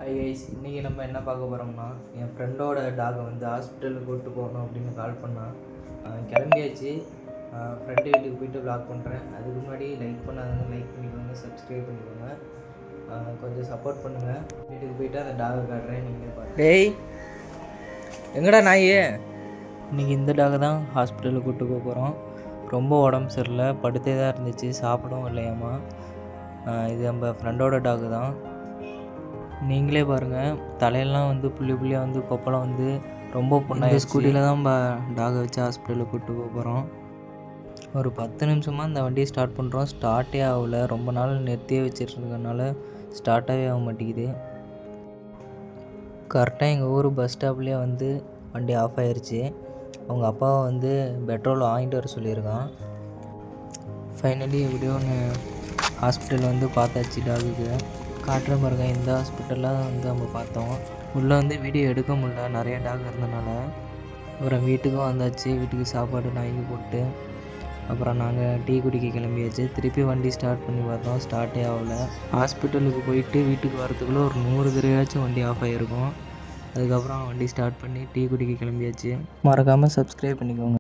Hi guys, இன்றைக்கி நம்ம என்ன பார்க்க போகிறோம்னா, என் ஃப்ரெண்டோட டாகை வந்து ஹாஸ்பிட்டலுக்கு கூப்பிட்டு போகணும் அப்படின்னு கால் பண்ணான். கிளம்பியாச்சு. ஃப்ரெண்டு வீட்டுக்கு போயிட்டு வ்ளாக் பண்ணுறேன். அதுக்கு முன்னாடி லைக் பண்ணாதவங்க லைக் பண்ணிக்கோங்க, சப்ஸ்கிரைப் பண்ணிக்கோங்க, கொஞ்சம் சப்போர்ட் பண்ணுங்கள். வீட்டுக்கு போயிட்டு அந்த டாகை காட்டுறேன், நீங்களே பாருங்கள். டேய், எங்கடா நாய்? இன்றைக்கி இந்த டாகை தான் ஹாஸ்பிட்டலுக்கு கூப்பிட்டு போக போகிறோம். ரொம்ப உடம்பு சரியில்லை, படுத்தே தான் இருந்துச்சு, சாப்பிடவும் இல்லையாம்மா. இது நம்ம ஃப்ரெண்டோட டாகு தான். நீங்களே பாருங்கள், தலையெல்லாம் வந்து புள்ளி புள்ளியாக வந்து கொப்பளம் வந்து ரொம்ப பொண்ணாக ஸ்கூட்டியில் தான் டாகை வச்சு ஹாஸ்பிட்டலுக்கு கூப்பிட்டு போக போகிறோம். ஒரு 10 நிமிஷமாக இந்த வண்டியை ஸ்டார்ட் பண்ணுறோம், ஸ்டார்ட்டே ஆகலை. ரொம்ப நாள் நிறுத்தியே வச்சிட்ருக்கனால ஸ்டார்ட்டாகவே ஆக மாட்டேங்குது. கரெக்டாக எங்கள் ஊர் பஸ் ஸ்டாப்லேயே வந்து வண்டி ஆஃப் ஆகிருச்சு. அவங்க அப்பாவை வந்து பெட்ரோல் வாங்கிட்டு வர சொல்லியிருக்கான். ஃபைனலி எப்படியோ ஒன்று ஹாஸ்பிட்டல் வந்து பார்த்தாச்சு. டாகுக்கு காட்டுற பாருங்க, இந்த ஹாஸ்பிட்டலில் வந்து நம்ம பார்த்தோம். உள்ளே வந்து வீடியோ எடுக்க முடியல, நிறைய டாக் இருந்தனால. அப்புறம் வீட்டுக்கும் வந்தாச்சு. வீட்டுக்கு சாப்பாடு நாய்க்கு போட்டு அப்புறம் நாங்கள் டீ குடிக்க கிளம்பியாச்சு. திருப்பி வண்டி ஸ்டார்ட் பண்ணி பார்த்தோம், ஸ்டார்ட்டே ஆகலை. ஹாஸ்பிட்டலுக்கு போயிட்டு வீட்டுக்கு வரத்துக்குள்ளே ஒரு 100 தடவையாச்சும் வண்டி ஆஃப் ஆகிருக்கும். அதுக்கப்புறம் வண்டி ஸ்டார்ட் பண்ணி டீ குடிக்க கிளம்பியாச்சு. மறக்காமல் சப்ஸ்கிரைப் பண்ணிக்கோங்க.